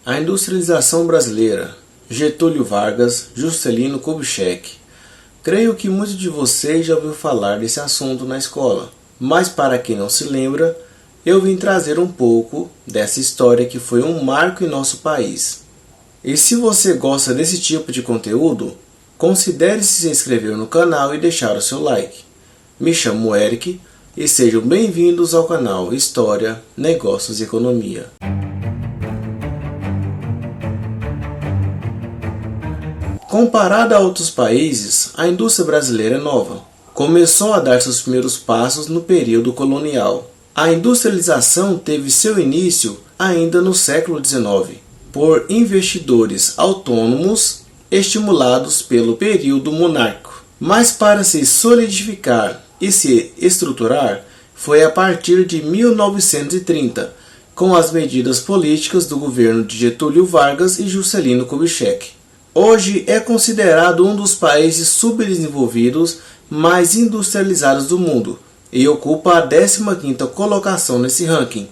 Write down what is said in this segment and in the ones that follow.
A industrialização brasileira, Getúlio Vargas, Juscelino Kubitschek. Creio que muitos de vocês já ouviram falar desse assunto na escola, mas para quem não se lembra, eu vim trazer um pouco dessa história que foi um marco em nosso país. E se você gosta desse tipo de conteúdo, considere se inscrever no canal e deixar o seu like. Me chamo Eric e sejam bem-vindos ao canal História, Negócios e Economia. Comparada a outros países, a indústria brasileira é nova. Começou a dar seus primeiros passos no período colonial. A industrialização teve seu início ainda no século XIX, por investidores autônomos estimulados pelo período monárquico. Mas para se solidificar e se estruturar, foi a partir de 1930, com as medidas políticas do governo de Getúlio Vargas e Juscelino Kubitschek. Hoje é considerado um dos países subdesenvolvidos mais industrializados do mundo e ocupa a 15ª colocação nesse ranking.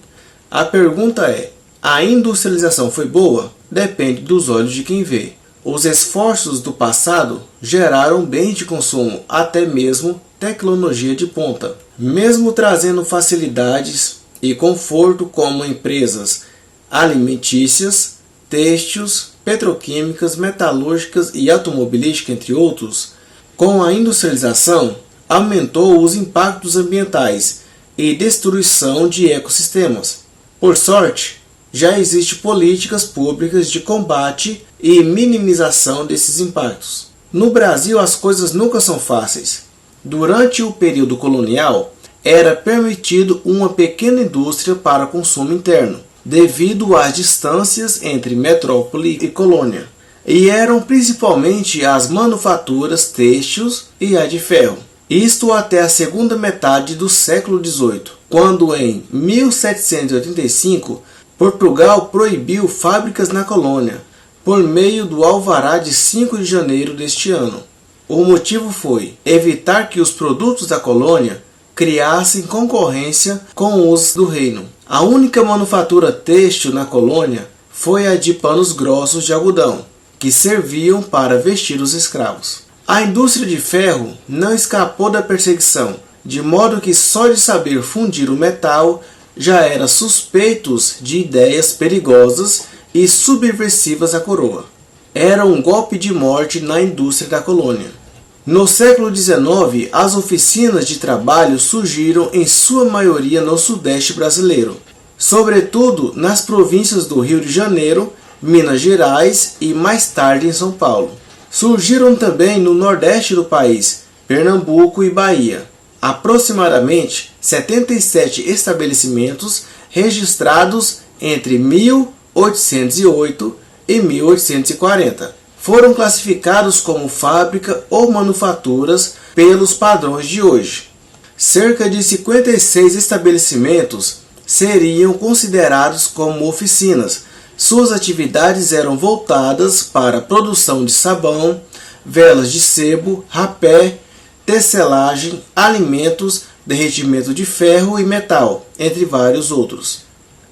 A pergunta é: a industrialização foi boa? Depende dos olhos de quem vê. Os esforços do passado geraram bens de consumo, até mesmo tecnologia de ponta, mesmo trazendo facilidades e conforto como empresas alimentícias, têxteis, petroquímicas, metalúrgicas e automobilísticas, entre outros. Com a industrialização, aumentou os impactos ambientais e destruição de ecossistemas. Por sorte, já existem políticas públicas de combate e minimização desses impactos. No Brasil, as coisas nunca são fáceis. Durante o período colonial, era permitido uma pequena indústria para consumo interno, devido às distâncias entre metrópole e colônia, e eram principalmente as manufaturas têxteis e a de ferro. Isto até a segunda metade do século XVIII, quando em 1785 Portugal proibiu fábricas na colônia, por meio do Alvará de 5 de janeiro deste ano. O motivo foi evitar que os produtos da colônia criassem concorrência com os do reino. A única manufatura têxtil na colônia foi a de panos grossos de algodão, que serviam para vestir os escravos. A indústria de ferro não escapou da perseguição, de modo que só de saber fundir o metal já eram suspeitos de ideias perigosas e subversivas à coroa. Era um golpe de morte na indústria da colônia. No século XIX, as oficinas de trabalho surgiram em sua maioria no sudeste brasileiro, sobretudo nas províncias do Rio de Janeiro, Minas Gerais e mais tarde em São Paulo. Surgiram também no nordeste do país, Pernambuco e Bahia. Aproximadamente 77 estabelecimentos registrados entre 1808 e 1840. Foram classificados como fábrica ou manufaturas pelos padrões de hoje. Cerca de 56 estabelecimentos seriam considerados como oficinas. Suas atividades eram voltadas para a produção de sabão, velas de sebo, rapé, tecelagem, alimentos, derretimento de ferro e metal, entre vários outros.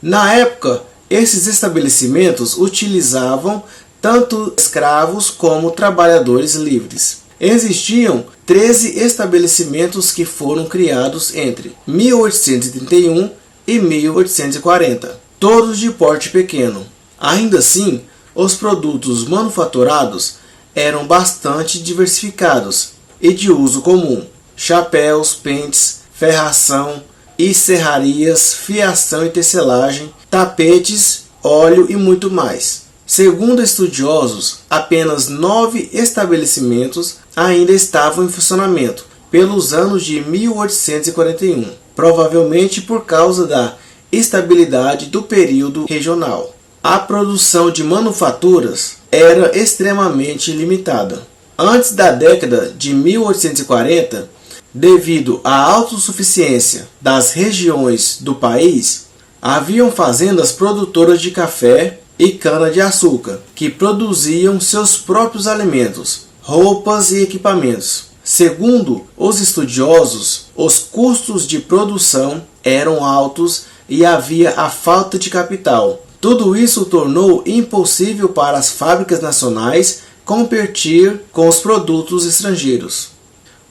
Na época, esses estabelecimentos utilizavam tanto escravos como trabalhadores livres. Existiam 13 estabelecimentos que foram criados entre 1831 e 1840, todos de porte pequeno. Ainda assim, os produtos manufaturados eram bastante diversificados e de uso comum: chapéus, pentes, ferração e serrarias, fiação e tecelagem, tapetes, óleo e muito mais. Segundo estudiosos, apenas 9 estabelecimentos ainda estavam em funcionamento pelos anos de 1841, provavelmente por causa da estabilidade do período regional. A produção de manufaturas era extremamente limitada. Antes da década de 1840, devido à autossuficiência das regiões do país, haviam fazendas produtoras de café e cana-de-açúcar, que produziam seus próprios alimentos, roupas e equipamentos. Segundo os estudiosos, os custos de produção eram altos e havia a falta de capital, Tudo isso tornou impossível para as fábricas nacionais competir com os produtos estrangeiros.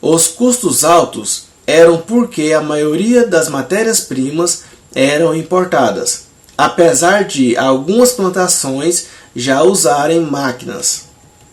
Os custos altos eram porque a maioria das matérias-primas eram importadas, apesar de algumas plantações já usarem máquinas.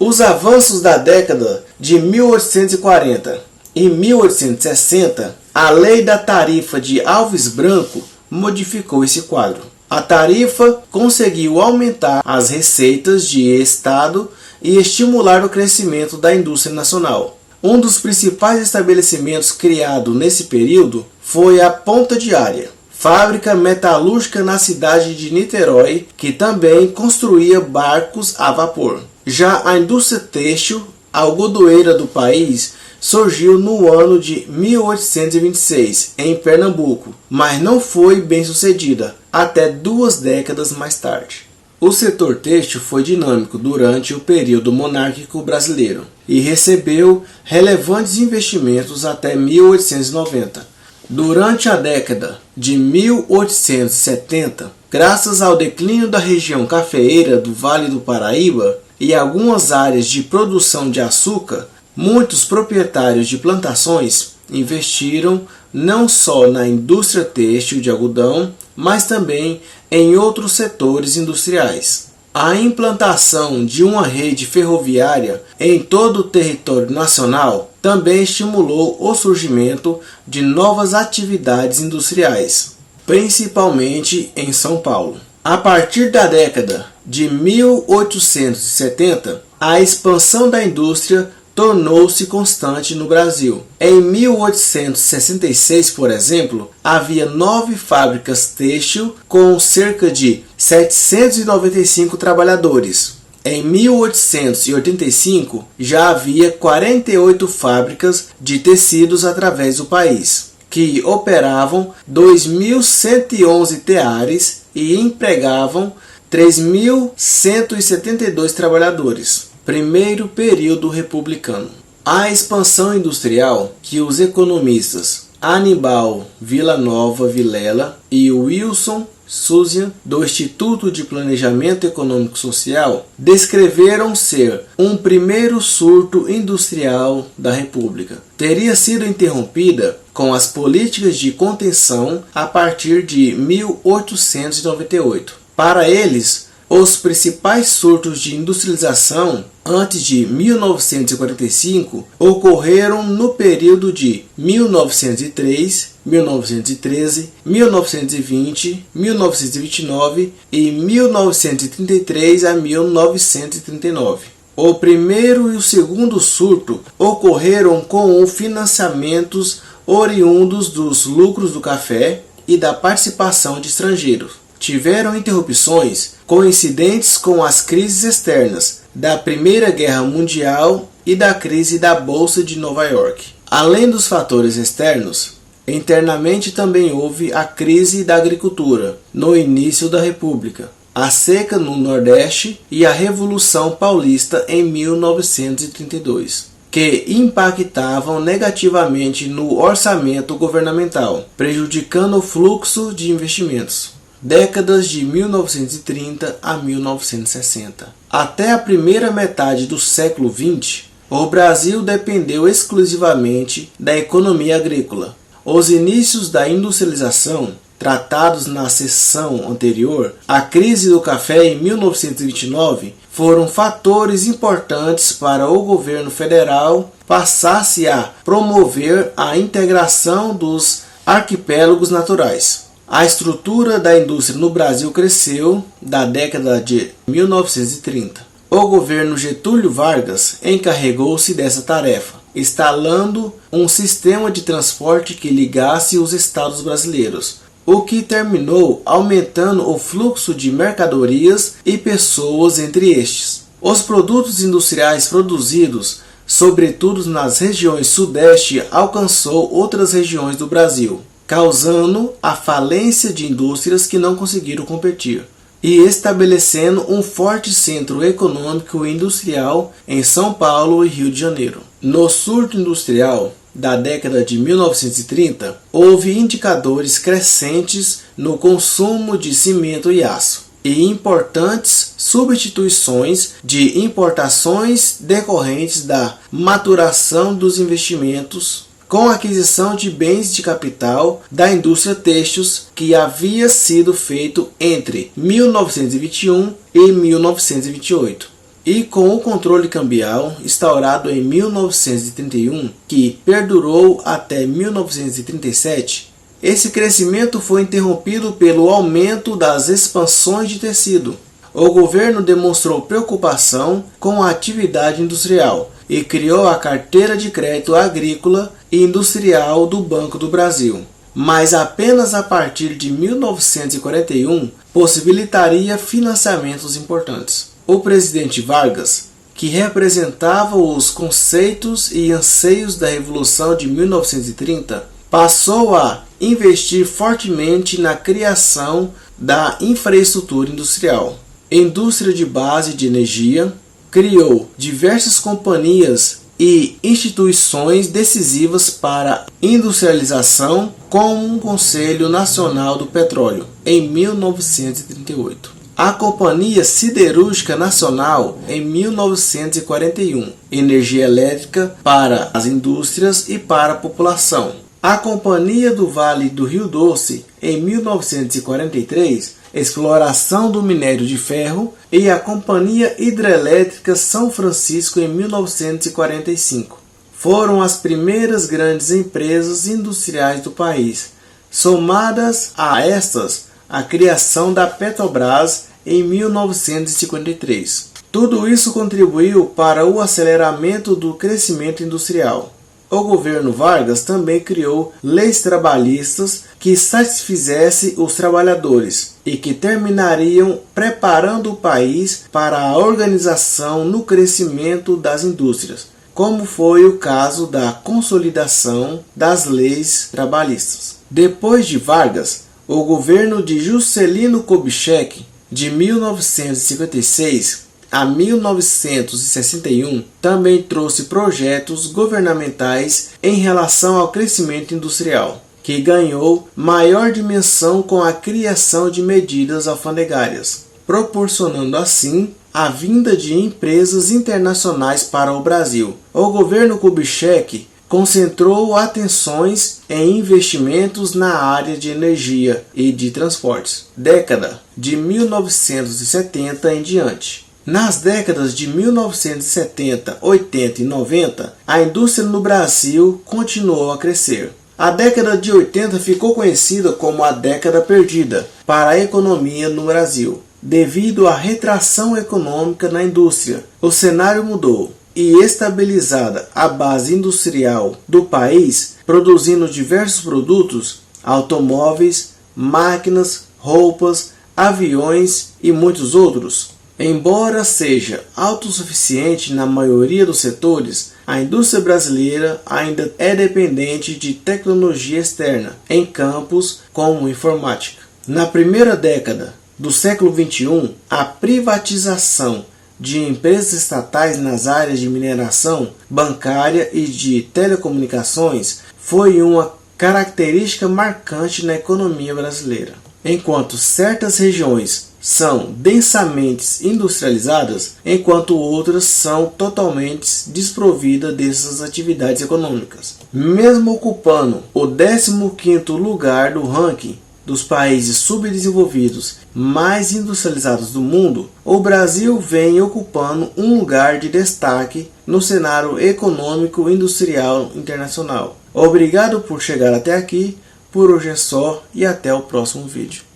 Os avanços da década de 1840 e 1860, a Lei da Tarifa de Alves Branco modificou esse quadro. A tarifa conseguiu aumentar as receitas de Estado e estimular o crescimento da indústria nacional. Um dos principais estabelecimentos criado nesse período foi a Ponta Diária, fábrica metalúrgica na cidade de Niterói, que também construía barcos a vapor. Já a indústria têxtil algodoeira do país surgiu no ano de 1826, em Pernambuco, mas não foi bem sucedida até 2 décadas mais tarde. O setor têxtil foi dinâmico durante o período monárquico brasileiro e recebeu relevantes investimentos até 1890. Durante a década de 1870, graças ao declínio da região cafeeira do Vale do Paraíba e algumas áreas de produção de açúcar, muitos proprietários de plantações investiram não só na indústria têxtil de algodão, mas também em outros setores industriais. A implantação de uma rede ferroviária em todo o território nacional também estimulou o surgimento de novas atividades industriais, principalmente em São Paulo. A partir da década de 1870, a expansão da indústria tornou-se constante no Brasil. Em 1866, por exemplo, havia 9 fábricas têxtil com cerca de 795 trabalhadores. Em 1885, já havia 48 fábricas de tecidos através do país, que operavam 2.111 teares e empregavam 3.172 trabalhadores. Primeiro período republicano. A expansão industrial que os economistas Aníbal Villanova Vilela e Wilson Suzian, do Instituto de Planejamento Econômico Social, descreveram ser um primeiro surto industrial da República. Teria sido interrompida com as políticas de contenção a partir de 1898. Para eles, os principais surtos de industrialização antes de 1945 ocorreram no período de 1903, 1913, 1920, 1929 e 1933 a 1939. O primeiro e o segundo surto ocorreram com financiamentos oriundos dos lucros do café e da participação de estrangeiros. Tiveram interrupções coincidentes com as crises externas da Primeira Guerra Mundial e da crise da Bolsa de Nova York. Além dos fatores externos, internamente também houve a crise da agricultura no início da República, a seca no Nordeste e a Revolução Paulista em 1932, que impactavam negativamente no orçamento governamental, prejudicando o fluxo de investimentos. Décadas de 1930 a 1960. Até a primeira metade do século XX, o Brasil dependeu exclusivamente da economia agrícola. Os inícios da industrialização, tratados na sessão anterior, a crise do café em 1929, foram fatores importantes para o governo federal passasse a promover a integração dos arquipélagos naturais. A estrutura da indústria no Brasil cresceu da década de 1930. O governo Getúlio Vargas encarregou-se dessa tarefa, instalando um sistema de transporte que ligasse os estados brasileiros, o que terminou aumentando o fluxo de mercadorias e pessoas entre estes. Os produtos industriais produzidos, sobretudo nas regiões sudeste, alcançou outras regiões do Brasil, causando a falência de indústrias que não conseguiram competir, e estabelecendo um forte centro econômico e industrial em São Paulo e Rio de Janeiro. No surto industrial da década de 1930, houve indicadores crescentes no consumo de cimento e aço. e importantes substituições de importações decorrentes da maturação dos investimentos com a aquisição de bens de capital da indústria têxtil que havia sido feito entre 1921 e 1928. E com o controle cambial instaurado em 1931, que perdurou até 1937, esse crescimento foi interrompido pelo aumento das expansões de tecido. O governo demonstrou preocupação com a atividade industrial e criou a Carteira de Crédito Agrícola e Industrial do Banco do Brasil, mas apenas a partir de 1941 possibilitaria financiamentos importantes. O presidente Vargas, que representava os conceitos e anseios da Revolução de 1930, passou a investir fortemente na criação da infraestrutura industrial. Indústria de base de energia, criou diversas companhias e instituições decisivas para a industrialização, como o Conselho Nacional do Petróleo, em 1938. A Companhia Siderúrgica Nacional, em 1941, energia elétrica para as indústrias e para a população. A Companhia do Vale do Rio Doce, em 1943, exploração do minério de ferro, e a Companhia Hidrelétrica São Francisco, em 1945. Foram as primeiras grandes empresas industriais do país. Somadas a estas, a criação da Petrobras em 1953. Tudo isso contribuiu para o aceleramento do crescimento industrial. O governo Vargas também criou leis trabalhistas que satisfizessem os trabalhadores e que terminariam preparando o país para a organização no crescimento das indústrias, como foi o caso da consolidação das leis trabalhistas. Depois de Vargas, o governo de Juscelino Kubitschek, de 1956 a 1961, também trouxe projetos governamentais em relação ao crescimento industrial, que ganhou maior dimensão com a criação de medidas alfandegárias, proporcionando assim a vinda de empresas internacionais para o Brasil. O governo Kubitschek concentrou atenções em investimentos na área de energia e de transportes, década de 1970 em diante. Nas décadas de 1970, 80 e 90, a indústria no Brasil continuou a crescer. A década de 80 ficou conhecida como a década perdida para a economia no Brasil, devido à retração econômica na indústria. O cenário mudou e, estabilizada a base industrial do país, produzindo diversos produtos, automóveis, máquinas, roupas, aviões e muitos outros. Embora seja autossuficiente na maioria dos setores, a indústria brasileira ainda é dependente de tecnologia externa em campos como informática. Na primeira década do século XXI, a privatização de empresas estatais nas áreas de mineração, bancária e de telecomunicações foi uma característica marcante na economia brasileira. Enquanto certas regiões são densamente industrializadas, enquanto outras são totalmente desprovidas dessas atividades econômicas. Mesmo ocupando o 15º lugar do ranking dos países subdesenvolvidos mais industrializados do mundo, o Brasil vem ocupando um lugar de destaque no cenário econômico industrial internacional. Obrigado por chegar até aqui, por hoje é só e até o próximo vídeo.